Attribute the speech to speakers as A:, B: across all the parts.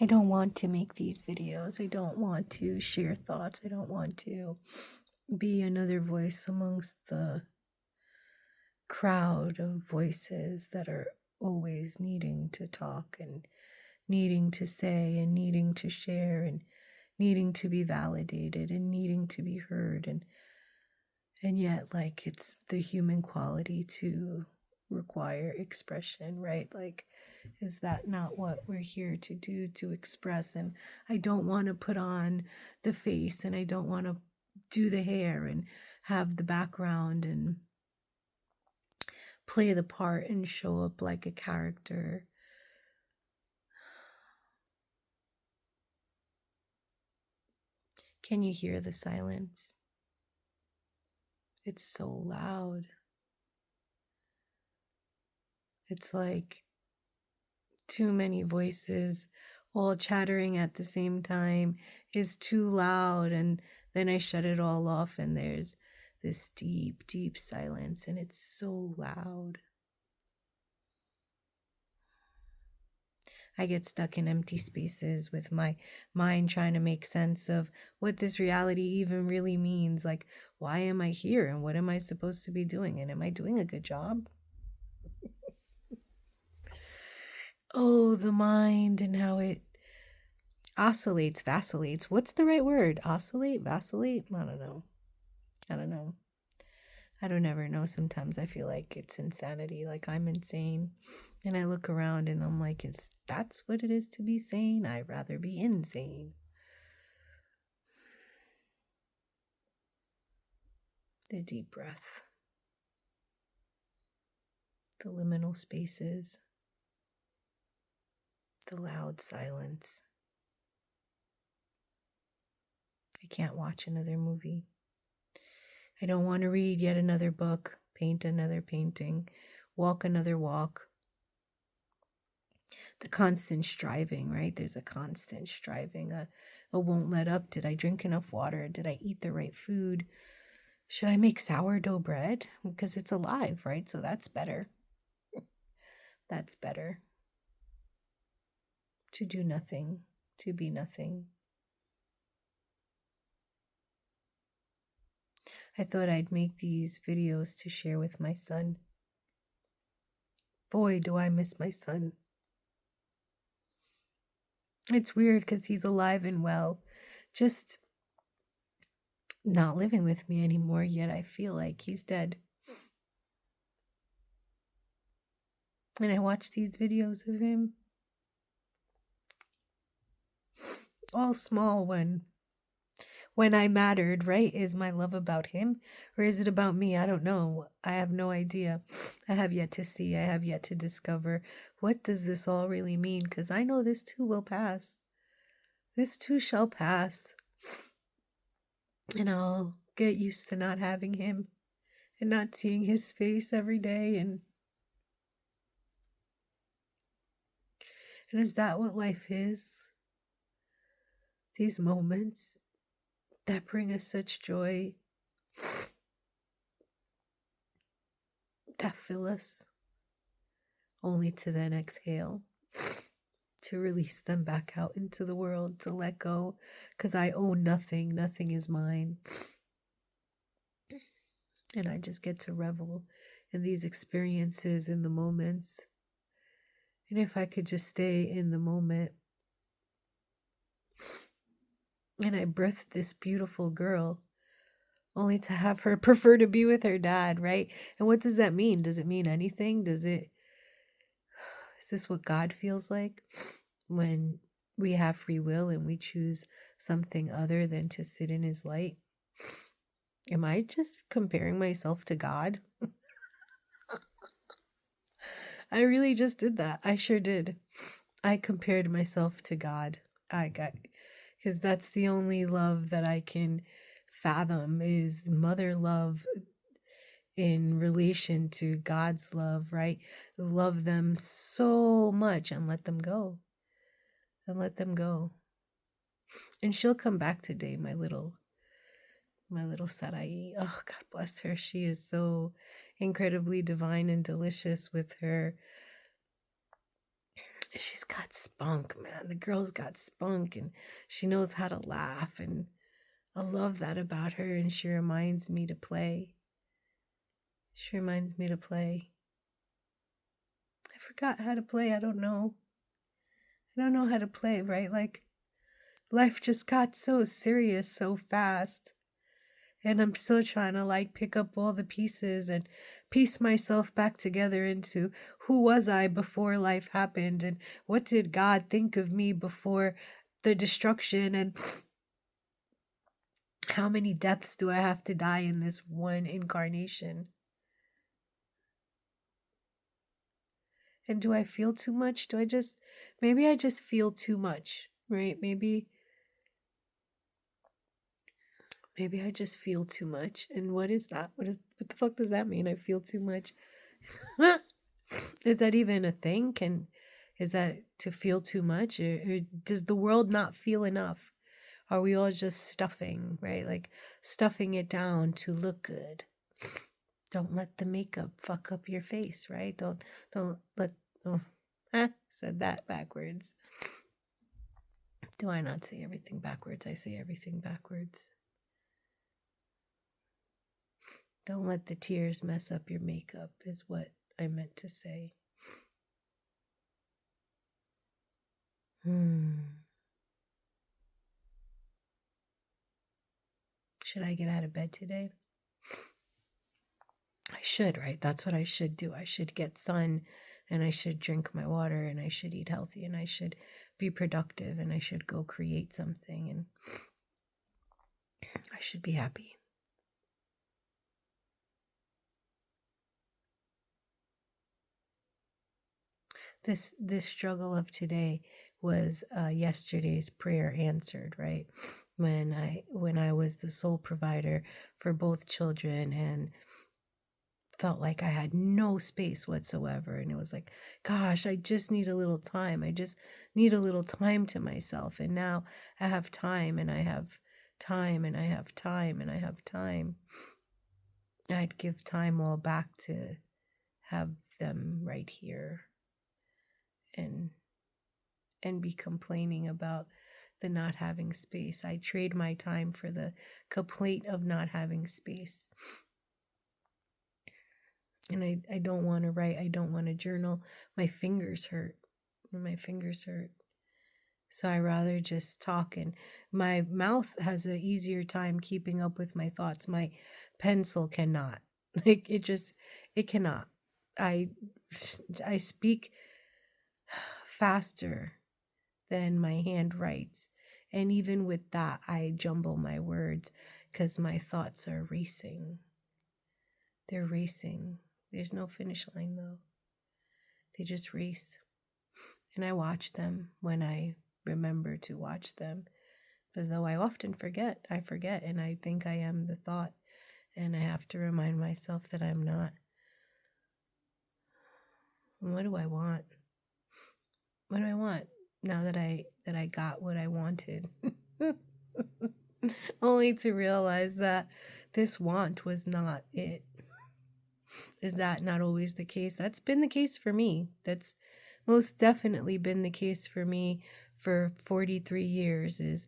A: I don't want to make these videos. I don't want to share thoughts. I don't want to be another voice amongst the crowd of voices that are always needing to talk and needing to say and needing to share and needing to be validated and needing to be heard, and yet, like, it's the human quality to require expression, right? Like, is that not what we're here to do, to express? And I don't want to put on the face, and I don't want to do the hair and have the background and play the part and show up like a character. Can you hear the silence? It's so loud. It's like too many voices all chattering at the same time is too loud, and then I shut it all off and there's this deep, deep silence, and it's so loud. I get stuck in empty spaces with my mind trying to make sense of what this reality even really means. Like, why am I here and what am I supposed to be doing? And am I doing a good job? Oh, the mind and how it oscillates, vacillates. What's the right word? Oscillate, vacillate? I don't know. I don't ever know. Sometimes I feel like it's insanity, like I'm insane. And I look around and I'm like, is that's what it is to be sane? I'd rather be insane. The deep breath, the liminal spaces, the loud silence. I can't watch another movie. I don't want to read yet another book, paint another painting, walk another walk. The constant striving, right? There's a constant striving, a won't let up. Did I drink enough water? Did I eat the right food? Should I make sourdough bread? Because it's alive, right? So that's better. That's better. To do nothing, to be nothing. I thought I'd make these videos to share with my son. Boy, do I miss my son. It's weird because he's alive and well, just not living with me anymore, yet I feel like he's dead. And I watch these videos of him, all small when I mattered, right? Is my love about him or is it about me? I don't know. I have no idea. I have yet to see. I have yet to discover what does this all really mean, because I know this too will pass. This too shall pass. And I'll get used to not having him and not seeing his face every day. And is that what life is? These moments that bring us such joy, that fill us, only to then exhale, to release them back out into the world, to let go, because I own nothing. Nothing is mine. And I just get to revel in these experiences, in the moments. And if I could just stay in the moment. And I birthed this beautiful girl only to have her prefer to be with her dad, right? And what does that mean? Does it mean anything? Is this what God feels like when we have free will and we choose something other than to sit in his light? Am I just comparing myself to God? I really just did that. I sure did. I compared myself to God. Because that's the only love that I can fathom, is mother love in relation to God's love, right? Love them so much and let them go. And let them go. And she'll come back today, my little Sarai. Oh, God bless her. She is so incredibly divine and delicious with her She's got spunk, man. The girl's got spunk and she knows how to laugh. And I love that about her. And she reminds me to play. She reminds me to play. I forgot how to play. I don't know. I don't know how to play, right? Like, life just got so serious so fast. And I'm still trying to like pick up all the pieces and piece myself back together into who was I before life happened and what did God think of me before the destruction, and how many deaths do I have to die in this one incarnation? And do I feel too much? Maybe I just feel too much, right? Maybe I just feel too much. And what is that? What the fuck does that mean? I feel too much. Is that even a thing? Is that to feel too much? Or does the world not feel enough? Are we all just stuffing, right? Like stuffing it down to look good. Don't let the makeup fuck up your face, right? Don't let said that backwards. Do I not say everything backwards? I say everything backwards. Don't let the tears mess up your makeup is what I meant to say. Should I get out of bed today? I should, right? That's what I should do. I should get sun and I should drink my water and I should eat healthy and I should be productive and I should go create something and I should be happy. This struggle of today was yesterday's prayer answered, right? When I was the sole provider for both children and felt like I had no space whatsoever, and it was like, gosh, I just need a little time. I just need a little time to myself. And now I have time and I have time and I have time and I have time. I'd give time all back to have them right here and be complaining about the not having space. I trade my time for the complaint of not having space. And I don't want to write. I don't want to journal. My fingers hurt. So I rather just talk, and my mouth has an easier time keeping up with my thoughts. My pencil cannot. Like it cannot. I speak faster than my hand writes. And even with that, I jumble my words because my thoughts are racing. They're racing. There's no finish line though. They just race. And I watch them when I remember to watch them. But though I often forget, and I think I am the thought. And I have to remind myself that I'm not. What do I want? What do I want now that I got what I wanted? Only to realize that this want was not it. Is that not always the case? That's been the case for me. That's most definitely been the case for me for 43 years, is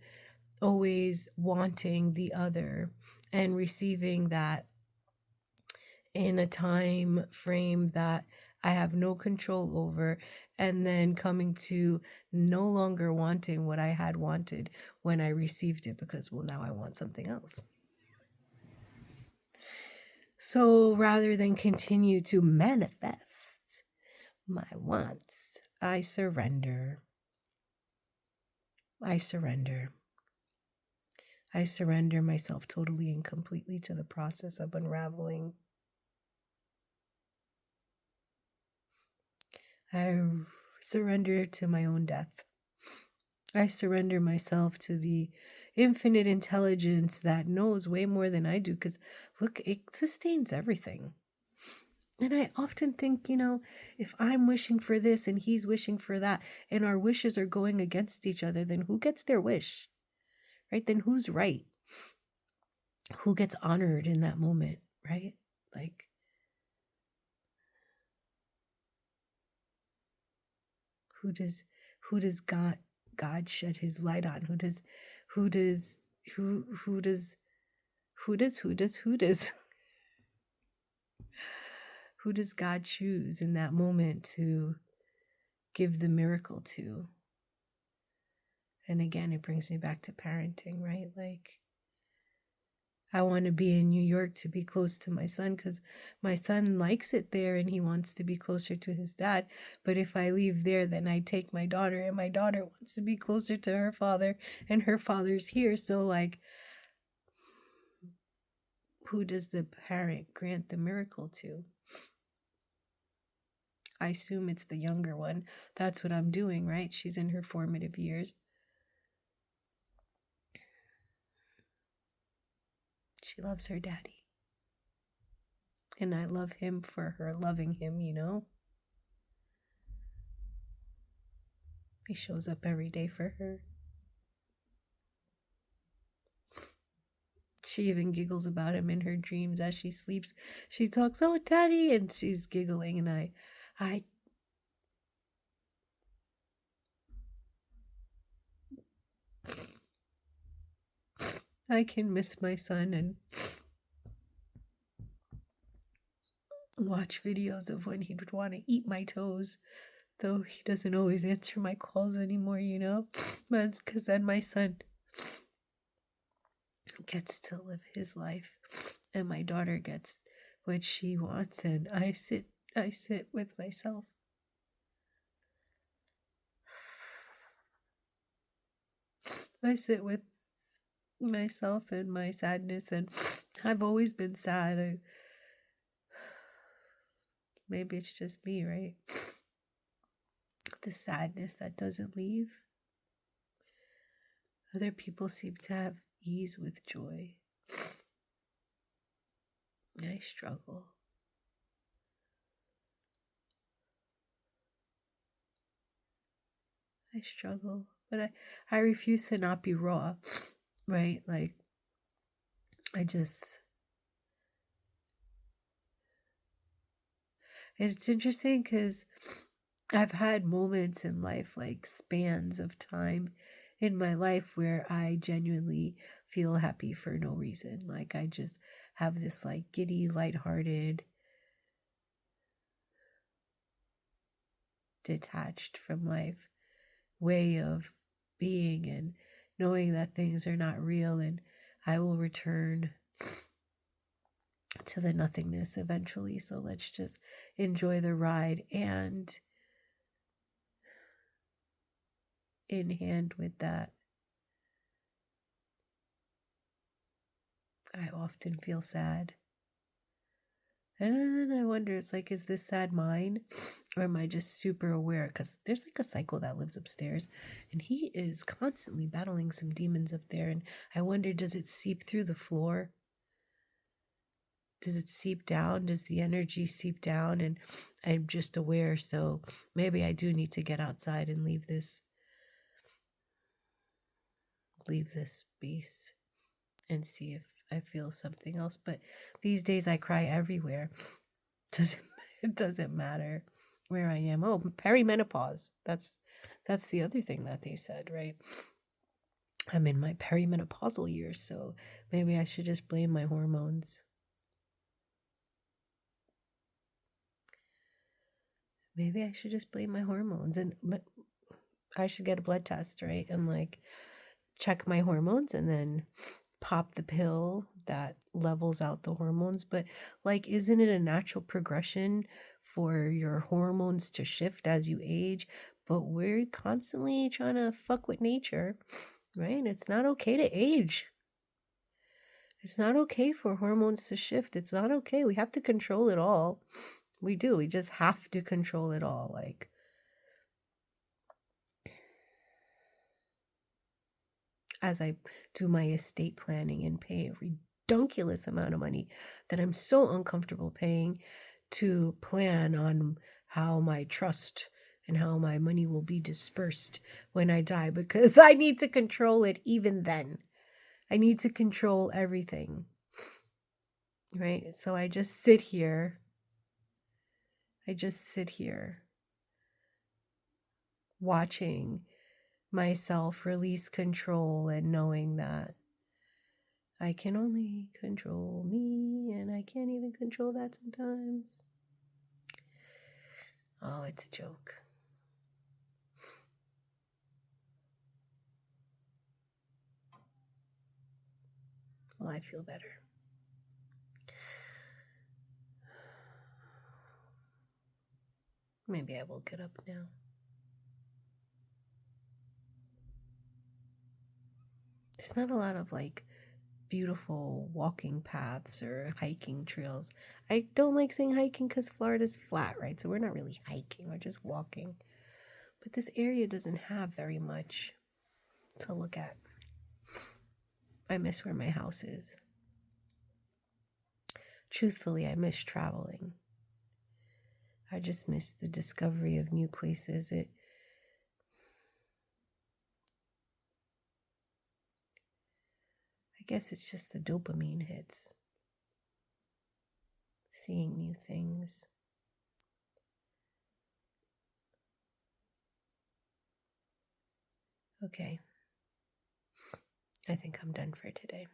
A: always wanting the other and receiving that in a time frame that I have no control over, and then coming to no longer wanting what I had wanted when I received it because, well, now I want something else. So rather than continue to manifest my wants, I surrender. I surrender myself totally and completely to the process of unraveling. I surrender to my own death. I surrender myself to the infinite intelligence that knows way more than I do, because look, it sustains everything. And I often think, if I'm wishing for this and he's wishing for that, and our wishes are going against each other, then who gets their wish? Right? Then who's right? Who gets honored in that moment, right? who does God shed his light on? Who does who who does who does who does who does who does God choose in that moment to give the miracle to? And again, it brings me back to parenting, right? Like, I want to be in New York to be close to my son because my son likes it there and he wants to be closer to his dad. But if I leave there, then I take my daughter and my daughter wants to be closer to her father and her father's here. So, like, who does the parent grant the miracle to? I assume it's the younger one. That's what I'm doing, right? She's in her formative years. She loves her daddy. And I love him for her loving him, you know? He shows up every day for her. She even giggles about him in her dreams as she sleeps. She talks, "Oh, daddy," and she's giggling, and I can miss my son and watch videos of when he would want to eat my toes, though he doesn't always answer my calls anymore, you know? But it's because then my son gets to live his life and my daughter gets what she wants, and I sit with myself. I sit with myself and my sadness, and I've always been sad. Maybe it's just me, right? The sadness that doesn't leave. Other people seem to have ease with joy. I struggle. But I refuse to not be raw, right? Like, and it's interesting because I've had moments in life, like spans of time in my life, where I genuinely feel happy for no reason. Like, I just have this like giddy, lighthearted, detached from life way of being, and knowing that things are not real and I will return to the nothingness eventually. So let's just enjoy the ride. And in hand with that, I often feel sad. And then I wonder, it's like, is this sad mine? Or am I just super aware? Because there's like a cycle that lives upstairs, and he is constantly battling some demons up there. And I wonder, does it seep through the floor? Does it seep down? Does the energy seep down? And I'm just aware. So maybe I do need to get outside and leave this beast and see if I feel something else. But these days I cry everywhere. It doesn't matter where I am. Oh, perimenopause. That's the other thing that they said, right? I'm in my perimenopausal years, so maybe I should just blame my hormones. Maybe I should just blame my hormones, and I should get a blood test, right? And like check my hormones and then pop the pill that levels out the hormones. But like, isn't it a natural progression for your hormones to shift as you age? But we're constantly trying to fuck with nature, right? It's not okay to age. It's not okay for hormones to shift. It's not okay. We have to control it all. We do. We just have to control it all. Like, as I do my estate planning and pay a ridiculous amount of money that I'm so uncomfortable paying to plan on how my trust and how my money will be dispersed when I die, because I need to control it even then. I need to control everything, right? So I just sit here. watching myself release control and knowing that I can only control me and I can't even control that sometimes. Oh, it's a joke. Well, I feel better. Maybe I will get up now. There's not a lot of like beautiful walking paths or hiking trails. I don't like saying hiking because Florida's flat, right? So we're not really hiking, we're just walking. But this area doesn't have very much to look at. I miss where my house is. Truthfully, I miss traveling. I just miss the discovery of new places. I guess it's just the dopamine hits. Seeing new things. Okay. I think I'm done for today.